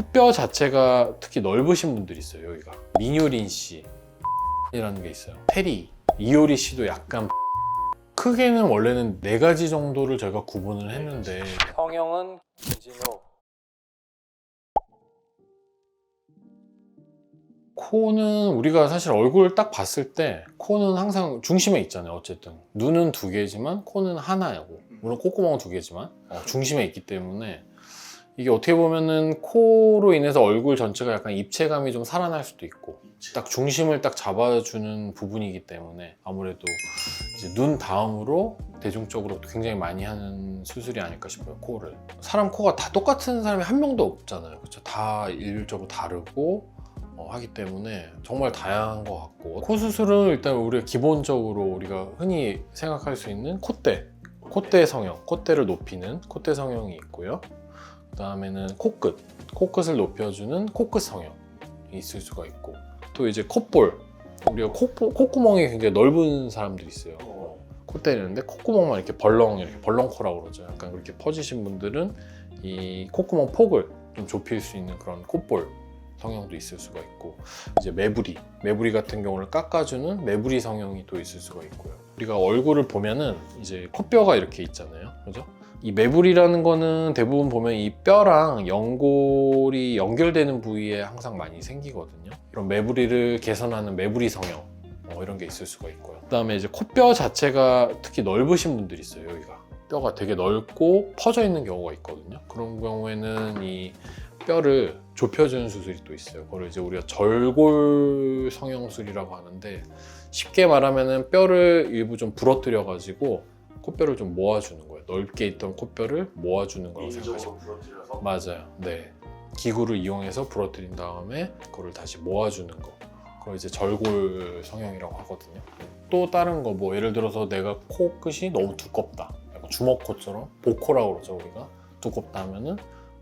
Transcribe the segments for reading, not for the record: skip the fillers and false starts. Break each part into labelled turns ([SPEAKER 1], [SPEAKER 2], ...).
[SPEAKER 1] 콧뼈 자체가 특히 넓으신 분들이 있어요. 여기가 민효린 씨이라는 게 있어요. 테리, 이효리 씨도 약간 크게는 원래는 4가지 정도를 제가 구분을 했는데 성형은 김진호. 코는 우리가 사실 얼굴 딱 봤을 때 코는 항상 중심에 있잖아요. 어쨌든 눈은 2개지만 코는 하나고, 물론 콧구멍은 2개지만 중심에 있기 때문에 이게 어떻게 보면은 코로 인해서 얼굴 전체가 약간 입체감이 좀 살아날 수도 있고, 딱 중심을 딱 잡아주는 부분이기 때문에 아무래도 이제 눈 다음으로 대중적으로 굉장히 많이 하는 수술이 아닐까 싶어요. 코를. 사람 코가 다 똑같은 사람이 한 명도 없잖아요. 그렇죠? 다 일률적으로 다르고 하기 때문에 정말 다양한 것 같고, 코 수술은 일단 우리가 기본적으로 우리가 흔히 생각할 수 있는 콧대 성형, 콧대를 높이는 콧대 성형이 있고요. 그 다음에는 코끝을 높여주는 코끝 성형이 있을 수가 있고, 또 이제 콧볼, 우리가 콧구멍이 굉장히 넓은 사람들이 있어요. 코 때리는데 콧구멍만 이렇게 벌렁코라고 그러죠. 약간 그렇게 퍼지신 분들은 이 콧구멍 폭을 좀 좁힐 수 있는 그런 콧볼 성형도 있을 수가 있고, 이제 매부리 같은 경우를 깎아주는 매부리 성형이 또 있을 수가 있고요. 우리가 얼굴을 보면은 이제 콧뼈가 이렇게 있잖아요. 그죠? 이 매부리라는 거는 대부분 보면 이 뼈랑 연골이 연결되는 부위에 항상 많이 생기거든요. 이런 매부리를 개선하는 매부리 성형 이런 게 있을 수가 있고요. 그 다음에 이제 콧뼈 자체가 특히 넓으신 분들이 있어요. 여기가 뼈가 되게 넓고 퍼져 있는 경우가 있거든요. 그런 경우에는 이 뼈를 좁혀주는 수술이 또 있어요. 그걸 이제 우리가 절골 성형술이라고 하는데, 쉽게 말하면은 뼈를 일부 좀 부러뜨려 가지고 콧뼈를 좀 모아주는 거예요. 넓게 있던 콧뼈를 모아주는 거라고 생각하시면
[SPEAKER 2] 부러뜨려서?
[SPEAKER 1] 맞아요. 네, 기구를 이용해서 부러뜨린 다음에 그거를 다시 모아주는 거, 그걸 이제 절골 성형이라고 하거든요. 또 다른 거, 뭐 예를 들어서 내가 코끝이 너무 두껍다, 약간 주먹코처럼 보코라고 그러죠. 우리가 두껍다 하면은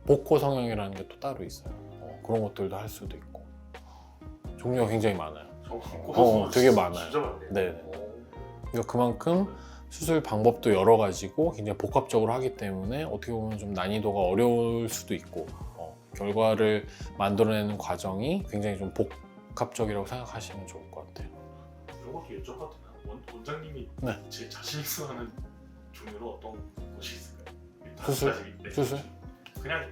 [SPEAKER 1] 보코 성형이라는 게 또 따로 있어요. 그런 것들도 할 수도 있고, 종류가 굉장히 많아요. 되게 많아요.
[SPEAKER 2] 진짜 많네요.
[SPEAKER 1] 네. 그러니까 그만큼 수술 방법도 여러 가지고 굉장히 복합적으로 하기 때문에 어떻게 보면 좀 난이도가 어려울 수도 있고, 결과를 만들어내는 과정이 굉장히 좀 복합적이라고 생각하시면 좋을 것 같아요.
[SPEAKER 2] 이런 것도 여쭤봐도 되나요? 원장님이
[SPEAKER 1] 네.
[SPEAKER 2] 제일 자신 있어 하는 종류는 어떤 것이 있을까요?
[SPEAKER 1] 수술?
[SPEAKER 2] 네.
[SPEAKER 1] 수술?
[SPEAKER 2] 그냥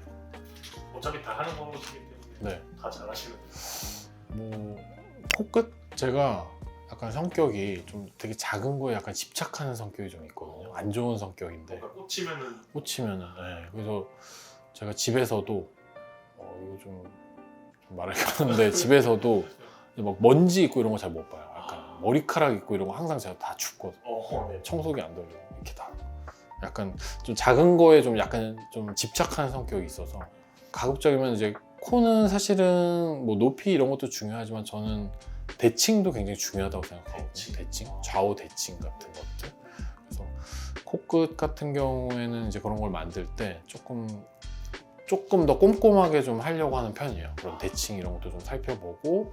[SPEAKER 2] 어차피 다 하는 거기 때문에
[SPEAKER 1] 네.
[SPEAKER 2] 다 잘하시는
[SPEAKER 1] 뭐 코끝? 제가 약간 성격이 좀 되게 작은 거에 약간 집착하는 성격이 좀 있거든요. 안 좋은 성격인데
[SPEAKER 2] 뭔가 꽂히면은
[SPEAKER 1] 네. 그래서 제가 집에서도 이거 좀 말하기 그런데 집에서도 막 먼지 있고 이런 거 잘 못 봐요. 약간 머리카락 있고 이런 거 항상 제가 다 줍거든요.
[SPEAKER 2] 네.
[SPEAKER 1] 청소기 안 돌리고 이렇게 다 약간 좀 작은 거에 좀 약간 좀 집착하는 성격이 있어서, 가급적이면 이제 코는 사실은 뭐 높이 이런 것도 중요하지만 저는 대칭도 굉장히 중요하다고 생각하거든요. 대칭, 좌우 대칭 같은 것들. 그래서 코끝 같은 경우에는 이제 그런 걸 만들 때 조금 더 꼼꼼하게 좀 하려고 하는 편이에요. 그런 대칭 이런 것도 좀 살펴보고,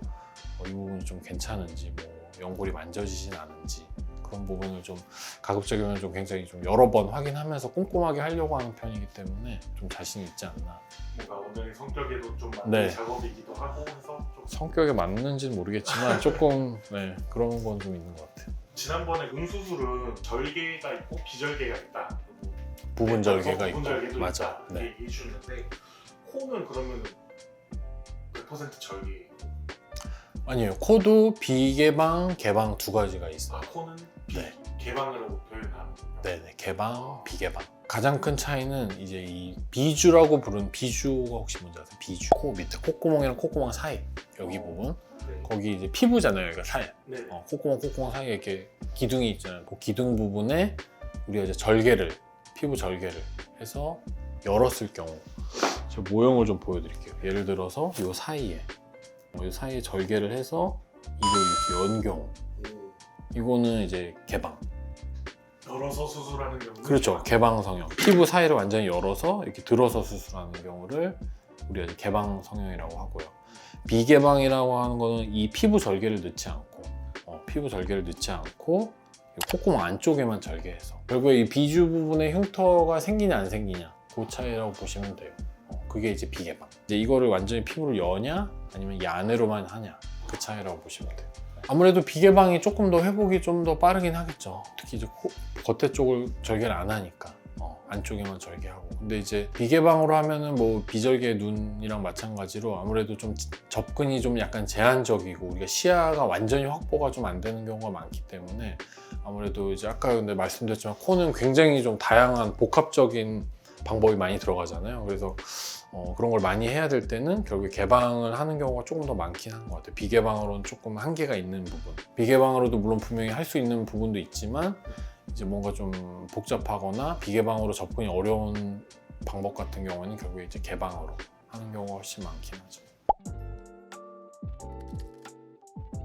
[SPEAKER 1] 이 부분이 좀 괜찮은지, 뭐 연골이 만져지진 않은지, 그런 부분을 좀 가급적이면 좀 굉장히 좀 여러 번 확인하면서 꼼꼼하게 하려고 하는 편이기 때문에 좀 자신이 있지 않나.
[SPEAKER 2] 뭔가 원장님 성격에도 좀 맞는
[SPEAKER 1] 네.
[SPEAKER 2] 작업이기도 하고 해서 좀
[SPEAKER 1] 성격에 맞는지는 모르겠지만 조금 그런 건 좀 있는 것 같아요.
[SPEAKER 2] 지난번에 응수술은 절개가 있고 비절개가 있다.
[SPEAKER 1] 부분 절개가 있고.
[SPEAKER 2] 부분절개도
[SPEAKER 1] 맞아.
[SPEAKER 2] 있다.
[SPEAKER 1] 네.
[SPEAKER 2] 얘기해 주셨는데 코는 그러면 100% 절개.
[SPEAKER 1] 아니에요. 코도 비개방, 개방 2가지가 있어요.
[SPEAKER 2] 코는
[SPEAKER 1] 네.
[SPEAKER 2] 개방이라고 표현하는 거예요.
[SPEAKER 1] 네네, 개방, 비개방. 가장 큰 차이는 이제 이 비주라고 부르는, 비주가 혹시 뭔지 아세요? 비주. 코 밑에 콧구멍이랑 콧구멍 사이 여기 부분,
[SPEAKER 2] 네.
[SPEAKER 1] 거기 이제 피부잖아요. 여기가 살.
[SPEAKER 2] 네.
[SPEAKER 1] 콧구멍 사이에 이렇게 기둥이 있잖아요. 그 기둥 부분에 우리가 이제 피부 절개를 해서 열었을 경우, 제가 모형을 좀 보여드릴게요. 예를 들어서 이 사이에 절개를 해서 이걸 이렇게 연 경우, 이거는 이제 개방.
[SPEAKER 2] 열어서 수술하는 경우.
[SPEAKER 1] 그렇죠. 개방 성형. 피부 사이를 완전히 열어서 이렇게 들어서 수술하는 경우를 우리가 이제 개방 성형이라고 하고요. 비개방이라고 하는 거는 이 피부 절개를 넣지 않고 이 콧구멍 안쪽에만 절개해서, 결국에 이 비주 부분에 흉터가 생기냐 안 생기냐 그 차이라고 보시면 돼요. 그게 이제 비개방. 이제 이거를 완전히 피부를 여냐 아니면 이 안으로만 하냐 그 차이라고 보시면 돼요. 아무래도 비개방이 조금 더 회복이 좀 더 빠르긴 하겠죠. 특히 이제 겉에 쪽을 절개를 안 하니까 안쪽에만 절개하고. 근데 이제 비개방으로 하면은 뭐 비절개 눈이랑 마찬가지로 아무래도 좀 접근이 좀 약간 제한적이고 우리가 시야가 완전히 확보가 좀 안 되는 경우가 많기 때문에 아무래도 이제 아까 근데 말씀드렸지만 코는 굉장히 좀 다양한 복합적인 방법이 많이 들어가잖아요. 그래서 그런 걸 많이 해야 될 때는 결국에 개방을 하는 경우가 조금 더 많긴 한 것 같아요. 비개방으로는 조금 한계가 있는 부분. 비개방으로도 물론 분명히 할 수 있는 부분도 있지만 이제 뭔가 좀 복잡하거나 비개방으로 접근이 어려운 방법 같은 경우에는 결국에 이제 개방으로 하는 경우가 훨씬 많긴 하죠.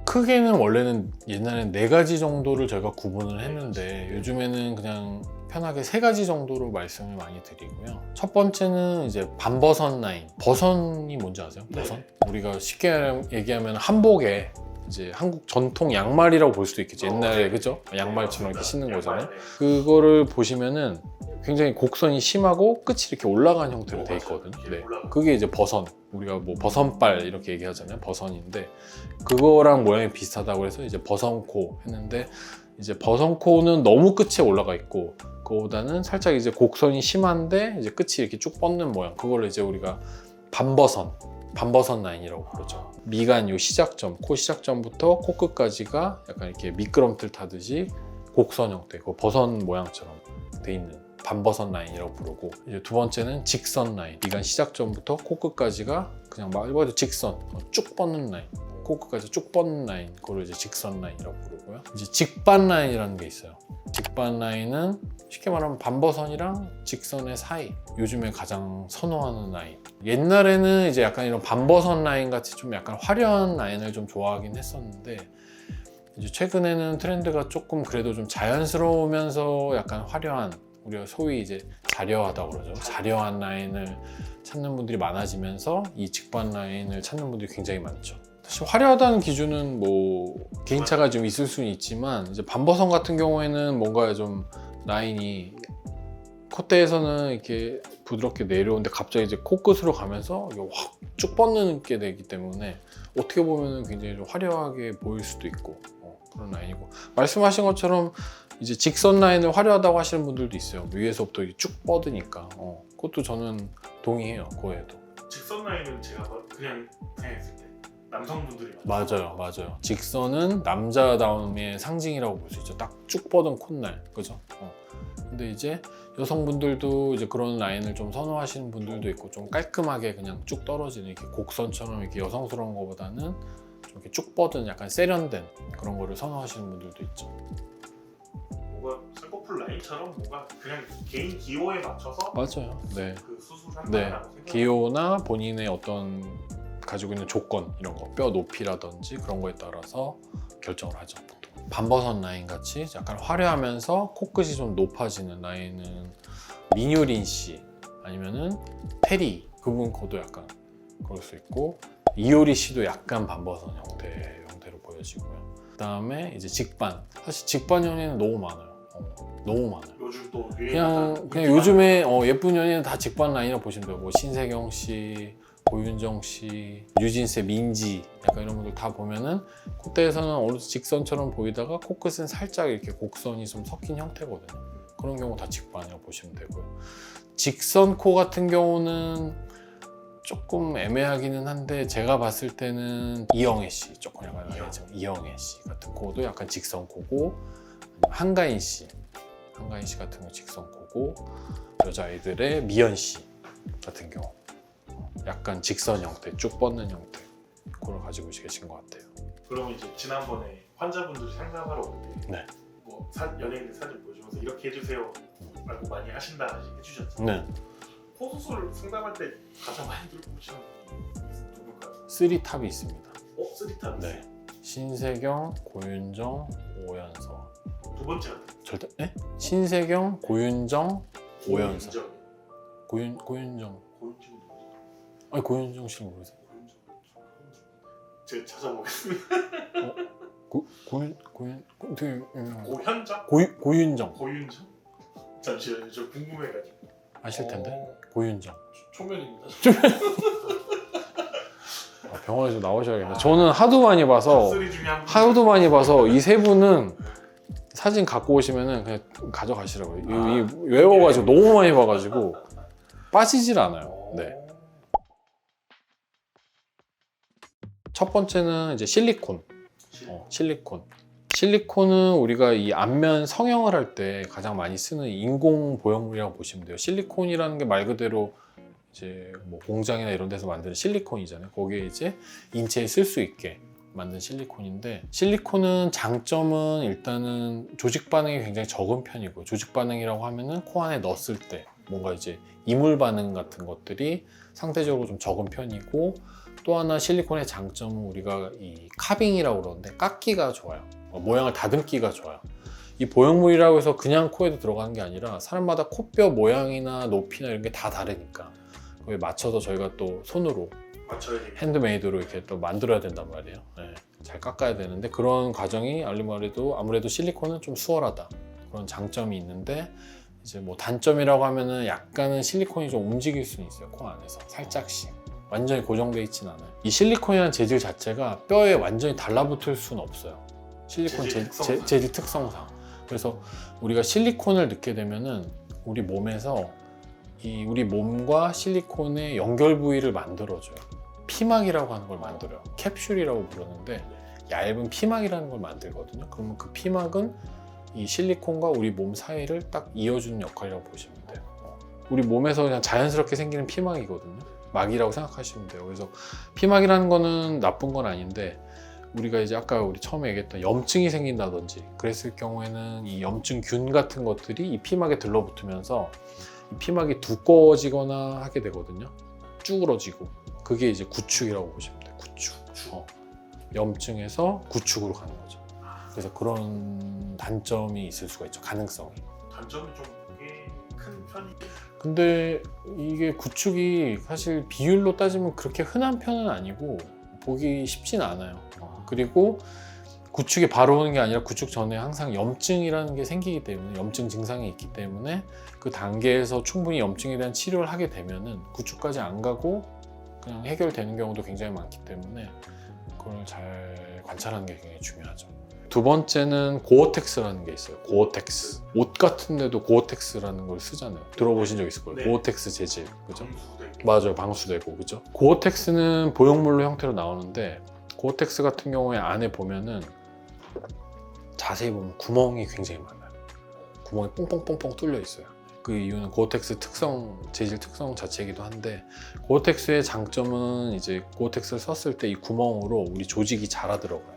[SPEAKER 1] 크게는 원래는 옛날엔 4가지 정도를 저희가 구분을 했는데 요즘에는 그냥 편하게 3가지 정도로 말씀을 많이 드리고요. 첫 번째는 이제 반버선 라인. 버선이 뭔지 아세요? 버선? 우리가 쉽게 얘기하면 한복에 이제 한국 전통 양말이라고 볼 수도 있겠죠. 옛날에 그죠? 양말처럼 이렇게 신는 거잖아요. 그거를 보시면은 굉장히 곡선이 심하고 끝이 이렇게 올라간 형태로 돼 있거든요. 네. 그게 이제 버선. 우리가 뭐 버선발 이렇게 얘기하잖아요. 버선인데 그거랑 모양이 비슷하다고 해서 이제 버선코 했는데 이제 버선코는 너무 끝에 올라가 있고 그거보다는 살짝 이제 곡선이 심한데 이제 끝이 이렇게 쭉 뻗는 모양. 그걸 이제 우리가 반버선 라인이라고 부르죠. 미간 요 시작점, 코 시작점부터 코끝까지가 약간 이렇게 미끄럼틀 타듯이 곡선 형태, 그 버선 모양처럼 돼 있는 반버선 라인이라고 부르고, 이제 두 번째는 직선 라인. 미간 시작점부터 코끝까지가 그냥 말 그대로 직선, 쭉 뻗는 라인. 코끝까지 쭉 뻗는 라인, 그걸 이제 직선 라인이라고 부르고요. 이제 직반 라인이라는 게 있어요. 직반 라인은 쉽게 말하면 반버선이랑 직선의 사이. 요즘에 가장 선호하는 라인. 옛날에는 이제 약간 이런 반버선 라인 같이 좀 약간 화려한 라인을 좀 좋아하긴 했었는데 이제 최근에는 트렌드가 조금 그래도 좀 자연스러우면서 약간 화려한, 우리가 소위 이제 자려하다고 그러죠. 자려한 라인을 찾는 분들이 많아지면서 이 직반 라인을 찾는 분들이 굉장히 많죠. 사실 화려하다는 기준은 뭐 개인차가 좀 있을 수는 있지만 이제 반버선 같은 경우에는 뭔가 좀 라인이 콧대에서는 이렇게 부드럽게 내려오는데 갑자기 이제 코끝으로 가면서 확 쭉 뻗는 게 되기 때문에 어떻게 보면 굉장히 좀 화려하게 보일 수도 있고 그런 라인이고, 말씀하신 것처럼 이제 직선 라인을 화려하다고 하시는 분들도 있어요. 위에서부터 쭉 뻗으니까 그것도 저는 동의해요. 그거에도
[SPEAKER 2] 직선 라인은 제가 그냥 했을 때 남성분들이
[SPEAKER 1] 맞아요. 직선은 남자다움의 상징이라고 볼 수 있죠. 딱 쭉 뻗은 콧날, 그죠? 근데 이제 여성분들도 이제 그런 라인을 좀 선호하시는 분들도 있고, 좀 깔끔하게 그냥 쭉 떨어지는 이렇게 곡선처럼 이렇게 여성스러운 것보다는 좀 이렇게 쭉 뻗은 약간 세련된 그런 거를 선호하시는 분들도 있죠.
[SPEAKER 2] 뭔가 쌍꺼풀 라인처럼 뭔가 그냥 개인 기호에 맞춰서
[SPEAKER 1] 맞아요. 네.
[SPEAKER 2] 그 수술한다고
[SPEAKER 1] 네.
[SPEAKER 2] 생각해요.
[SPEAKER 1] 기호나 본인의 어떤 가지고 있는 조건 이런 거, 뼈 높이라든지 그런 거에 따라서 결정을 하죠. 보통. 반버선 라인 같이 약간 화려하면서 코끝이 좀 높아지는 라인은 민효린 씨 아니면은 테리, 그분 코도 약간 그럴 수 있고, 이효리 씨도 약간 반버선 형태로 보여지고요. 그다음에 이제 직반. 사실 직반 연예인은 너무 많아요. 너무 많아요.
[SPEAKER 2] 요즘 또
[SPEAKER 1] 그냥 요즘에 예쁜 연예인은 다 직반 라인이라고 보시면 돼요. 뭐 신세경 씨, 고윤정 씨, 뉴진스의 민지, 약간 이런 분들 다 보면은 콧대에서는 어느 정도 직선처럼 보이다가 코끝은 살짝 이렇게 곡선이 좀 섞인 형태거든요. 그런 경우 다 직반이라고 보시면 되고요. 직선 코 같은 경우는 조금 애매하기는 한데 제가 봤을 때는 이영애 씨, 조금 약간 애매하죠. 이영애 씨 같은 코도 약간 직선 코고, 한가인 씨 같은 거 직선 코고, 여자아이들의 미연 씨 같은 경우 약간 직선 형태, 쭉 뻗는 형태, 그걸 가지고 계신 것 같아요.
[SPEAKER 2] 그러면 이제 지난번에 환자분들이 상담하러 올 때
[SPEAKER 1] 네.
[SPEAKER 2] 뭐 연예인들 사진 보여주면서 이렇게 해주세요 라고 많이 하신다 해주셨죠.
[SPEAKER 1] 네.
[SPEAKER 2] 코 수술 상담할 때 가장 많이 들고 오시는 분이 누굴까요?
[SPEAKER 1] 3탑이 있습니다.
[SPEAKER 2] 3탑.
[SPEAKER 1] 네. 신세경, 고윤정, 오연서.
[SPEAKER 2] 두 번째가
[SPEAKER 1] 절대 네? 신세경, 고윤정, 오연서. 고윤정.
[SPEAKER 2] 고윤정
[SPEAKER 1] 아니 고윤정 씨는 모르세요?
[SPEAKER 2] 제가 찾아보겠습니다.
[SPEAKER 1] 고윤 되게 유명한.
[SPEAKER 2] 고현정?
[SPEAKER 1] 고윤정.
[SPEAKER 2] 고윤정? 잠시만요, 저 궁금해가지고.
[SPEAKER 1] 아실 텐데 고윤정.
[SPEAKER 3] 초면입니다.
[SPEAKER 1] 병원에서 나오셔야겠네. 저는 하도 많이 봐서
[SPEAKER 2] 쓰리 중에 한 분.
[SPEAKER 1] 하도 많이 봐서 이 세 분은 사진 갖고 오시면은 그냥 가져가시라고요. 이 외워가지고 너무 많이 봐가지고 빠지질 않아요. 네. 첫 번째는 이제 실리콘. 실리콘. 실리콘은 우리가 이 안면 성형을 할 때 가장 많이 쓰는 인공 보형물이라고 보시면 돼요. 실리콘이라는 게 말 그대로 이제 뭐 공장이나 이런 데서 만드는 실리콘이잖아요. 거기에 이제 인체에 쓸 수 있게 만든 실리콘인데, 실리콘은 장점은 일단은 조직 반응이 굉장히 적은 편이고, 조직 반응이라고 하면은 코 안에 넣었을 때 뭔가 이제 이물 반응 같은 것들이 상대적으로 좀 적은 편이고, 또 하나 실리콘의 장점은 우리가 이 카빙이라고 그러는데 깎기가 좋아요. 모양을 다듬기가 좋아요. 이 보형물이라고 해서 그냥 코에도 들어가는 게 아니라 사람마다 코뼈 모양이나 높이나 이런 게 다 다르니까 거기에 맞춰서 저희가 또 손으로
[SPEAKER 2] 맞춰야 돼.
[SPEAKER 1] 핸드메이드로 이렇게 또 만들어야 된단 말이에요. 네, 잘 깎아야 되는데 그런 과정이 아무래도 실리콘은 좀 수월하다, 그런 장점이 있는데, 이제 뭐 단점이라고 하면은 약간은 실리콘이 좀 움직일 수는 있어요. 코 안에서 살짝씩. 완전히 고정되어 있진 않아요. 이 실리콘이라는 재질 자체가 뼈에 완전히 달라붙을 수는 없어요. 실리콘 재질 특성상. 그래서 우리가 실리콘을 넣게 되면은 우리 몸에서 우리 몸과 실리콘의 연결 부위를 만들어줘요. 피막이라고 하는 걸 만들어요. 캡슐이라고 부르는데 얇은 피막이라는 걸 만들거든요. 그러면 그 피막은 이 실리콘과 우리 몸 사이를 딱 이어주는 역할이라고 보시면 돼요. 우리 몸에서 그냥 자연스럽게 생기는 피막이거든요. 막이라고 생각하시면 돼요. 그래서 피막이라는 거는 나쁜 건 아닌데, 우리가 이제 아까 우리 처음에 얘기했던 염증이 생긴다든지 그랬을 경우에는 이 염증균 같은 것들이 이 피막에 들러붙으면서 이 피막이 두꺼워지거나 하게 되거든요. 쭈그러지고. 그게 이제 구축이라고 보시면 돼요. 구축. 염증에서 구축으로 가는 거죠. 그래서 그런 단점이 있을 수가 있죠. 가능성이.
[SPEAKER 2] 단점이 좀 큰 편이죠.
[SPEAKER 1] 근데 이게 구축이 사실 비율로 따지면 그렇게 흔한 편은 아니고 보기 쉽진 않아요. 그리고 구축이 바로 오는 게 아니라 구축 전에 항상 염증이라는 게 생기기 때문에, 염증 증상이 있기 때문에 그 단계에서 충분히 염증에 대한 치료를 하게 되면은 구축까지 안 가고 그냥 해결되는 경우도 굉장히 많기 때문에 그걸 잘 관찰하는 게 굉장히 중요하죠. 두 번째는 고어텍스라는 게 있어요. 고어텍스. 옷 같은 데도 고어텍스라는 걸 쓰잖아요. 들어보신 적 있을 거예요.
[SPEAKER 2] 네.
[SPEAKER 1] 고어텍스 재질. 그죠?
[SPEAKER 2] 방수되고.
[SPEAKER 1] 맞아요. 방수되고. 그죠? 고어텍스는 보형물로 형태로 나오는데, 고어텍스 같은 경우에 안에 보면은 자세히 보면 구멍이 굉장히 많아요. 구멍이 뽕뽕뽕뽕 뚫려 있어요. 그 이유는 고어텍스 재질 특성 자체이기도 한데, 고어텍스의 장점은 이제 고어텍스를 썼을 때 이 구멍으로 우리 조직이 자라 들어가요.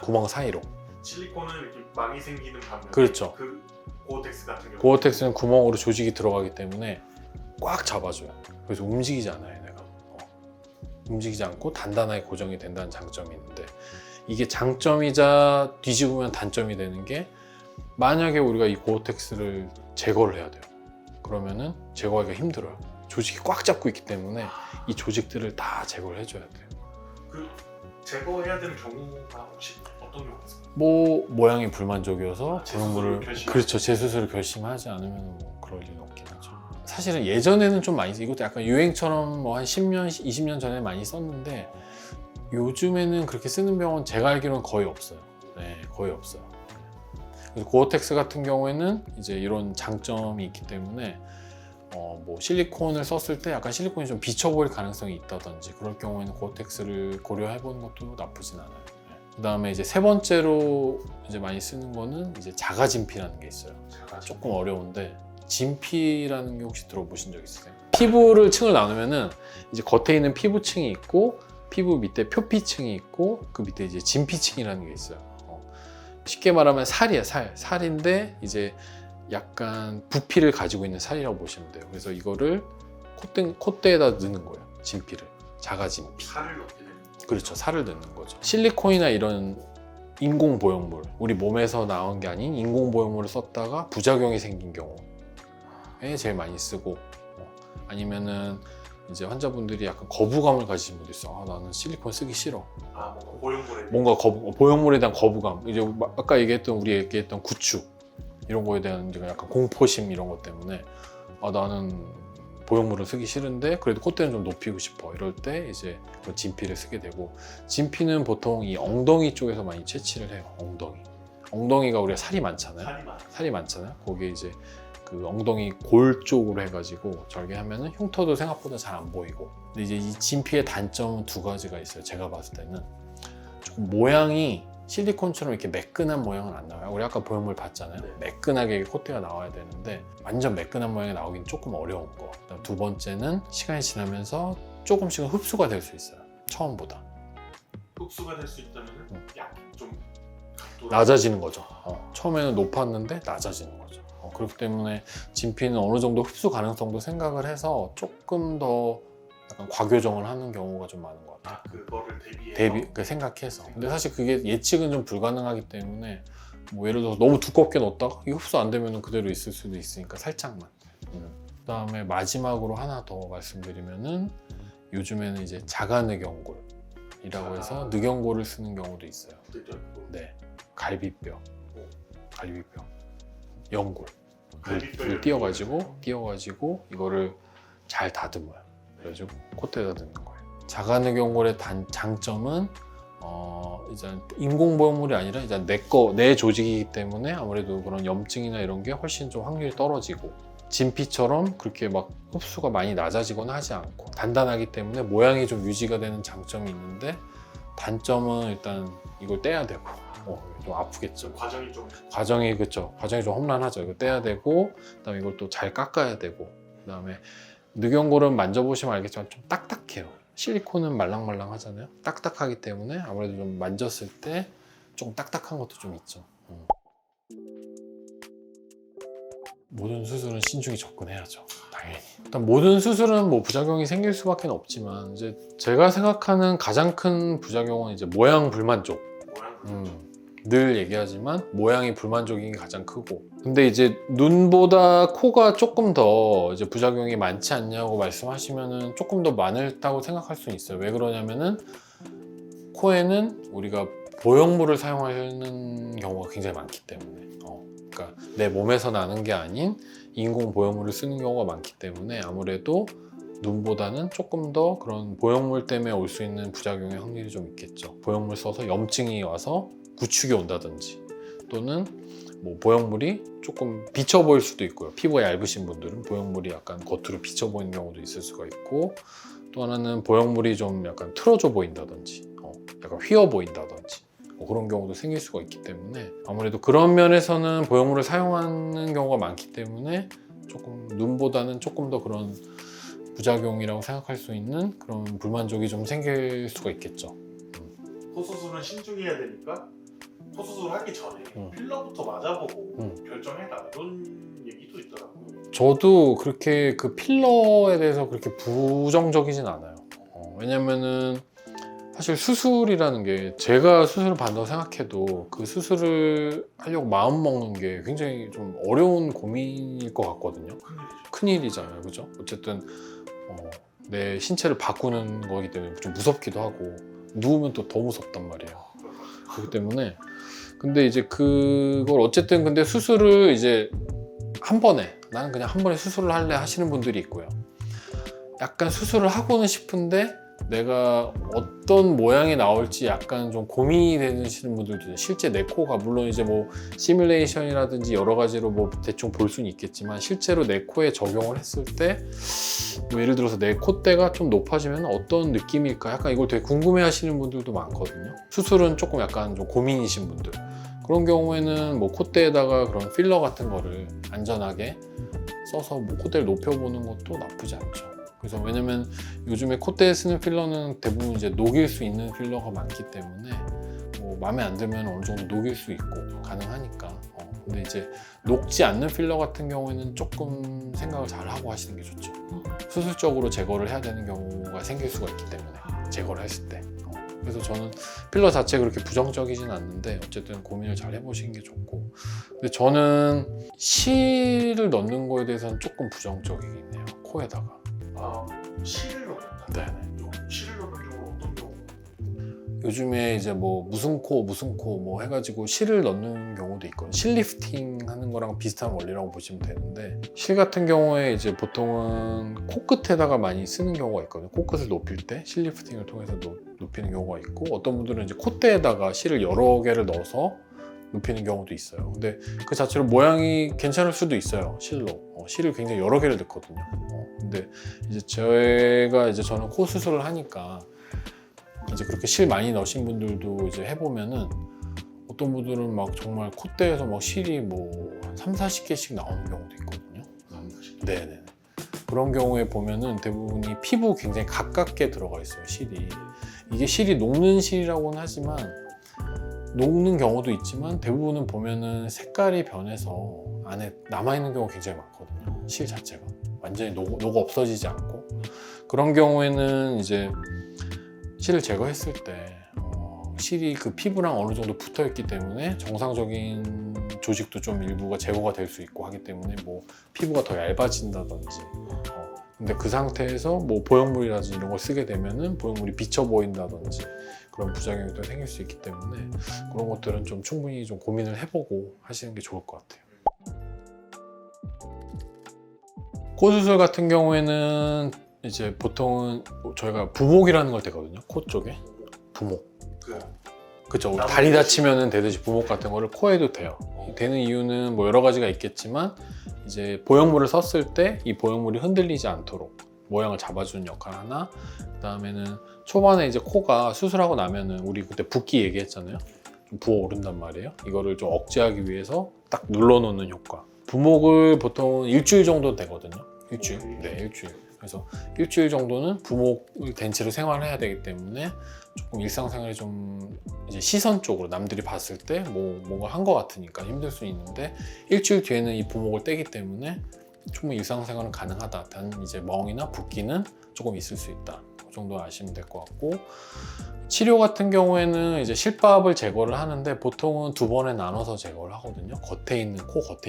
[SPEAKER 1] 구멍 사이로.
[SPEAKER 2] 실리콘은 이렇게 막이 생기는 반면에
[SPEAKER 1] 그렇죠.
[SPEAKER 2] 그 고어텍스 같은 경우
[SPEAKER 1] 고어텍스는 구멍으로 조직이 들어가기 때문에 꽉 잡아줘요. 그래서 움직이지 않아요, 내가. 움직이지 않고 단단하게 고정이 된다는 장점이 있는데, 이게 장점이자 뒤집으면 단점이 되는 게, 만약에 우리가 이 고어텍스를 제거를 해야 돼요. 그러면은 제거하기가 힘들어요. 조직이 꽉 잡고 있기 때문에 이 조직들을 다 제거를 해줘야 돼요.
[SPEAKER 2] 그 제거해야 되는 경우가 혹시 어떤 경우가 있을까요?
[SPEAKER 1] 뭐 모양이 불만족이어서
[SPEAKER 2] 재수술을
[SPEAKER 1] 그런 거를, 그렇죠, 재수술을 결심하지 않으면 뭐 그럴 리는 없긴 하죠. 사실은 예전에는 좀 많이 이것도 약간 유행처럼 뭐 한 10년, 20년 전에 많이 썼는데, 요즘에는 그렇게 쓰는 병원 제가 알기로는 거의 없어요. 네, 거의 없어요. 그래서 고어텍스 같은 경우에는 이제 이런 장점이 있기 때문에 뭐 실리콘을 썼을 때 약간 실리콘이 좀 비쳐 보일 가능성이 있다든지 그럴 경우에는 고어텍스를 고려해 보는 것도 나쁘진 않아요. 그 다음에 이제 세 번째로 이제 많이 쓰는 거는 이제 자가진피라는 게 있어요. 조금 어려운데, 진피라는 게 혹시 들어보신 적 있으세요? 피부를 층을 나누면은 이제 겉에 있는 피부층이 있고, 피부 밑에 표피층이 있고, 그 밑에 이제 진피층이라는 게 있어요. 쉽게 말하면 살이에요. 살인데 이제 약간 부피를 가지고 있는 살이라고 보시면 돼요. 그래서 이거를 콧대에다 넣는 거예요. 진피를. 자가진피.
[SPEAKER 2] 살을 넣게 되는 거죠.
[SPEAKER 1] 그렇죠. 살을 넣는 거죠. 실리콘이나 이런 인공 보형물, 우리 몸에서 나온 게 아닌 인공 보형물을 썼다가 부작용이 생긴 경우에 제일 많이 쓰고, 아니면은 이제 환자분들이 약간 거부감을 가지신 분도 있어. 나는 실리콘 쓰기 싫어.
[SPEAKER 2] 뭔가 고용물에
[SPEAKER 1] 뭔가 보형물에 대한 거부감. 이제 아까 우리 얘기했던 구축 이런 거에 대한 이제 약간 공포심 이런 것 때문에 나는 보형물을 쓰기 싫은데 그래도 콧대는 좀 높이고 싶어 이럴 때 이제 그 진피를 쓰게 되고, 진피는 보통 이 엉덩이 쪽에서 많이 채취를 해요. 엉덩이가 우리가 살이 많잖아요. 살이 많잖아요. 거기에 이제 그 엉덩이 골 쪽으로 해가지고 절개하면은 흉터도 생각보다 잘 안 보이고. 근데 이제 이 진피의 단점은 두 가지가 있어요. 제가 봤을 때는 조금 모양이 실리콘처럼 이렇게 매끈한 모양은 안 나와요. 우리 아까 보형물 봤잖아요.
[SPEAKER 2] 네.
[SPEAKER 1] 매끈하게 콧대가 나와야 되는데 완전 매끈한 모양이 나오긴 조금 어려운 거. 그다음 두 번째는 시간이 지나면서 조금씩은 흡수가 될 수 있어요. 처음보다
[SPEAKER 2] 흡수가 될 수 있다면 약좀
[SPEAKER 1] 낮아지는 거죠. 처음에는 높았는데 낮아지는 거죠. 그렇기 때문에 진피는 어느 정도 흡수 가능성도 생각을 해서 조금 더 약간 과교정을 하는 경우가 좀 많은 것 같아요.
[SPEAKER 2] 그거를 대비해서?
[SPEAKER 1] 생각해서. 근데 사실 그게 예측은 좀 불가능하기 때문에 뭐 예를 들어서 너무 두껍게 넣었다가 이게 흡수 안 되면 그대로 있을 수도 있으니까 살짝만. 그다음에 마지막으로 하나 더 말씀드리면은 요즘에는 이제 자가늑연골이라고 해서 늑연골을 쓰는 경우도 있어요. 네, 갈비뼈, 연골. 물 띄어가지고 이거를 잘 다듬어요. 그래가지고 콧대에다 넣는 거예요. 자가늑연골의 장점은 이제 인공보형물이 아니라 이제 내 조직이기 때문에 아무래도 그런 염증이나 이런 게 훨씬 좀 확률이 떨어지고, 진피처럼 그렇게 막 흡수가 많이 낮아지거나 하지 않고 단단하기 때문에 모양이 좀 유지가 되는 장점이 있는데, 단점은 일단 이걸 떼야 되고 좀 아프겠죠. 과정이 좀 험난하죠. 이거 떼야 되고, 그다음에 이걸 또 잘 깎아야 되고, 그다음에 늑연골은 만져보시면 알겠지만 좀 딱딱해요. 실리콘은 말랑말랑 하잖아요. 딱딱하기 때문에 아무래도 좀 만졌을 때 좀 딱딱한 것도 좀 있죠. 모든 수술은 신중히 접근해야죠. 당연히. 일단 모든 수술은 뭐 부작용이 생길 수밖에 없지만, 이제 제가 생각하는 가장 큰 부작용은 이제 모양 불만족. 늘 얘기하지만 모양이 불만족인 게 가장 크고, 근데 이제 눈보다 코가 조금 더 이제 부작용이 많지 않냐고 말씀하시면은 조금 더 많다고 생각할 수는 있어요. 왜 그러냐면은 코에는 우리가 보형물을 사용하는 경우가 굉장히 많기 때문에, 그러니까 내 몸에서 나는 게 아닌 인공 보형물을 쓰는 경우가 많기 때문에 아무래도 눈보다는 조금 더 그런 보형물 때문에 올 수 있는 부작용의 확률이 좀 있겠죠. 보형물 써서 염증이 와서 구축이 온다든지, 또는 뭐 보형물이 조금 비쳐 보일 수도 있고요. 피부가 얇으신 분들은 보형물이 약간 겉으로 비쳐 보이는 경우도 있을 수가 있고, 또 하나는 보형물이 좀 약간 틀어져 보인다든지, 약간 휘어 보인다든지, 그런 경우도 생길 수가 있기 때문에 아무래도 그런 면에서는 보형물을 사용하는 경우가 많기 때문에 조금 눈보다는 조금 더 그런 부작용이라고 생각할 수 있는 그런 불만족이 좀 생길 수가 있겠죠.
[SPEAKER 2] 코 수술은 신중해야 되니까 코 수술 하기 전에 필러부터 맞아보고 결정해라, 이런 얘기도 있더라고요.
[SPEAKER 1] 저도 그렇게 그 필러에 대해서 그렇게 부정적이진 않아요. 왜냐면은 사실 수술이라는 게, 제가 수술을 받는다고 생각해도 그 수술을 하려고 마음 먹는 게 굉장히 좀 어려운 고민일 것 같거든요. 큰일이잖아요, 그죠? 어쨌든 내 신체를 바꾸는 거기 때문에 좀 무섭기도 하고, 누우면 또 더 무섭단 말이에요. 그렇기 때문에. 근데 이제 그걸 어쨌든, 근데 수술을 이제 나는 그냥 한 번에 수술을 할래 하시는 분들이 있고요. 약간 수술을 하고는 싶은데 내가 어떤 모양이 나올지 약간 좀 고민이 되시는 분들도 있어요. 실제 내 코가, 물론 이제 뭐 시뮬레이션이라든지 여러 가지로 뭐 대충 볼 수는 있겠지만, 실제로 내 코에 적용을 했을 때 뭐 예를 들어서 내 콧대가 좀 높아지면 어떤 느낌일까, 약간 이걸 되게 궁금해 하시는 분들도 많거든요. 수술은 조금 약간 좀 고민이신 분들, 그런 경우에는 뭐 콧대에다가 그런 필러 같은 거를 안전하게 써서 뭐 콧대를 높여보는 것도 나쁘지 않죠. 그래서 왜냐면 요즘에 콧대에 쓰는 필러는 대부분 이제 녹일 수 있는 필러가 많기 때문에 뭐 마음에 안 들면 어느 정도 녹일 수 있고 가능하니까. 근데 이제 녹지 않는 필러 같은 경우에는 조금 생각을 잘 하고 하시는 게 좋죠. 수술적으로 제거를 해야 되는 경우가 생길 수가 있기 때문에, 제거를 했을 때. 그래서 저는 필러 자체 그렇게 부정적이진 않는데 어쨌든 고민을 잘 해보시는 게 좋고, 근데 저는 실을 넣는 거에 대해서는 조금 부정적이긴 해요. 코에다가.
[SPEAKER 2] 실을 넣는다?
[SPEAKER 1] 네네.
[SPEAKER 2] 실을 넣는 경우는 어떤 경우?
[SPEAKER 1] 요즘에 이제 뭐 무슨 코 뭐 해가지고 실을 넣는 경우도 있거든요. 실 리프팅 하는 거랑 비슷한 원리라고 보시면 되는데, 실 같은 경우에 이제 보통은 코끝에다가 많이 쓰는 경우가 있거든요. 코끝을 높일 때 실 리프팅을 통해서 높이는 경우가 있고, 어떤 분들은 이제 콧대에다가 실을 여러 개를 넣어서 높이는 경우도 있어요. 근데 그 자체로 모양이 괜찮을 수도 있어요. 실로 실을 굉장히 여러 개를 넣거든요. 근데 이제 저는 코 수술을 하니까 이제 그렇게 실 많이 넣으신 분들도 이제 해보면은, 어떤 분들은 막 정말 콧대에서 막 실이 뭐 3, 40개씩 나오는 경우도 있거든요. 네네. 그런 경우에 보면은 대부분이 피부 굉장히 가깝게 들어가 있어요, 실이. 이게 실이 녹는 실이라고는 하지만, 녹는 경우도 있지만 대부분은 보면은 색깔이 변해서 안에 남아있는 경우가 굉장히 많거든요. 실 자체가 완전히 녹아 없어지지 않고. 그런 경우에는 이제 실을 제거했을 때 실이 그 피부랑 어느 정도 붙어 있기 때문에 정상적인 조직도 좀 일부가 제거가 될 수 있고 하기 때문에, 뭐 피부가 더 얇아진다든지, 근데 그 상태에서 뭐 보형물이라든지 이런 걸 쓰게 되면은 보형물이 비쳐 보인다든지 그런 부작용이 또 생길 수 있기 때문에, 그런 것들은 좀 충분히 좀 고민을 해보고 하시는 게 좋을 것 같아요. 코 수술 같은 경우에는 이제 보통은 저희가 부목이라는 걸 대거든요. 코 쪽에 부목. 그쵸. 다리 다치면은 되듯이 부목 같은 거를 코에도 돼요. 되는 이유는 뭐 여러 가지가 있겠지만, 이제 보형물을 썼을 때 이 보형물이 흔들리지 않도록 모양을 잡아주는 역할 하나, 그 다음에는 초반에 이제 코가 수술하고 나면은 우리 그때 붓기 얘기했잖아요. 좀 부어오른단 말이에요. 이거를 좀 억제하기 위해서 딱 눌러놓는 효과. 부목을 보통 일주일 정도 되거든요. 일주일. 네, 일주일. 그래서 일주일 정도는 부목을 된 채로 생활을 해야 되기 때문에 조금 일상생활이 좀 이제 시선 쪽으로 남들이 봤을 때 뭔가 한 것 같으니까 힘들 수 있는데, 일주일 뒤에는 이 부목을 떼기 때문에 충분히 일상생활은 가능하다. 단 이제 멍이나 붓기는 조금 있을 수 있다. 그 정도 아시면 될 것 같고, 치료 같은 경우에는 이제 실밥을 제거를 하는데 보통은 2번에 나눠서 제거를 하거든요. 코 겉에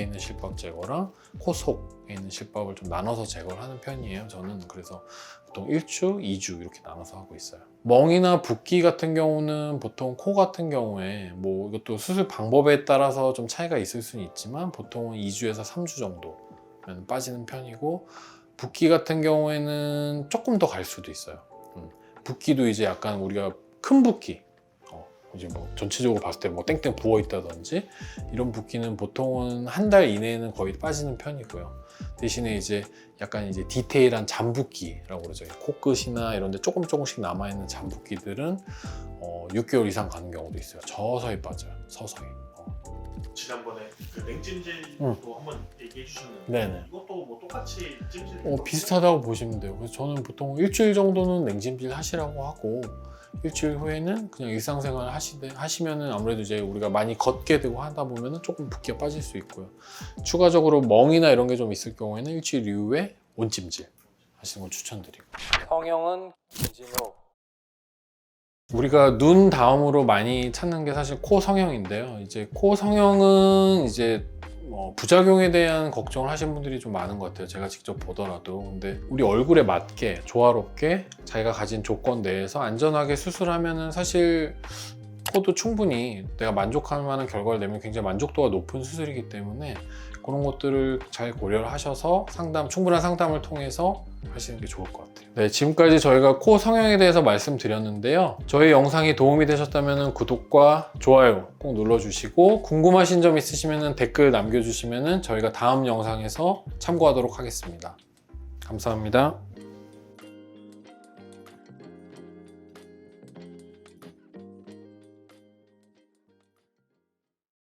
[SPEAKER 1] 있는 실밥 제거랑 코 속에 있는 실밥을 좀 나눠서 제거를 하는 편이에요, 저는. 그래서 보통 1주, 2주 이렇게 나눠서 하고 있어요. 멍이나 붓기 같은 경우는 보통 코 같은 경우에 뭐 이것도 수술 방법에 따라서 좀 차이가 있을 수는 있지만, 보통은 2주에서 3주 정도면 빠지는 편이고, 붓기 같은 경우에는 조금 더 갈 수도 있어요. 붓기도 이제 약간 우리가 큰 붓기, 이제 뭐 전체적으로 봤을 때 뭐 땡땡 부어 있다든지 이런 붓기는 보통은 1달 이내에는 거의 빠지는 편이고요. 대신에 이제 약간 이제 디테일한 잔붓기라고 그러죠. 코끝이나 이런 데 조금씩 남아있는 잔붓기들은 6개월 이상 가는 경우도 있어요. 서서히 빠져요. 서서히.
[SPEAKER 2] 지난번에 그 냉찜질도 한번 얘기해 주셨는데,
[SPEAKER 1] 네네.
[SPEAKER 2] 이것도 뭐 똑같이 찜질?
[SPEAKER 1] 비슷하다고 보시면 돼요. 그래서 저는 보통 일주일 정도는 냉찜질 하시라고 하고, 일주일 후에는 그냥 일상생활 하시면은 아무래도 이제 우리가 많이 걷게 되고 하다 보면은 조금 붓기가 빠질 수 있고요. 추가적으로 멍이나 이런 게 좀 있을 경우에는 일주일 이후에 온찜질 하시는 걸 추천드리고. 성형은 김진호. 우리가 눈 다음으로 많이 찾는 게 사실 코 성형인데요. 이제 코 성형은 이제 부작용에 대한 걱정을 하시는 분들이 좀 많은 것 같아요. 제가 직접 보더라도. 근데 우리 얼굴에 맞게 조화롭게 자기가 가진 조건 내에서 안전하게 수술하면은 사실 코도 충분히 내가 만족할 만한 결과를 내면 굉장히 만족도가 높은 수술이기 때문에, 그런 것들을 잘 고려를 하셔서 충분한 상담을 통해서 하시는 게 좋을 것 같아요. 네, 지금까지 저희가 코 성형에 대해서 말씀드렸는데요. 저희 영상이 도움이 되셨다면 구독과 좋아요 꼭 눌러주시고, 궁금하신 점 있으시면 댓글 남겨주시면 저희가 다음 영상에서 참고하도록 하겠습니다. 감사합니다.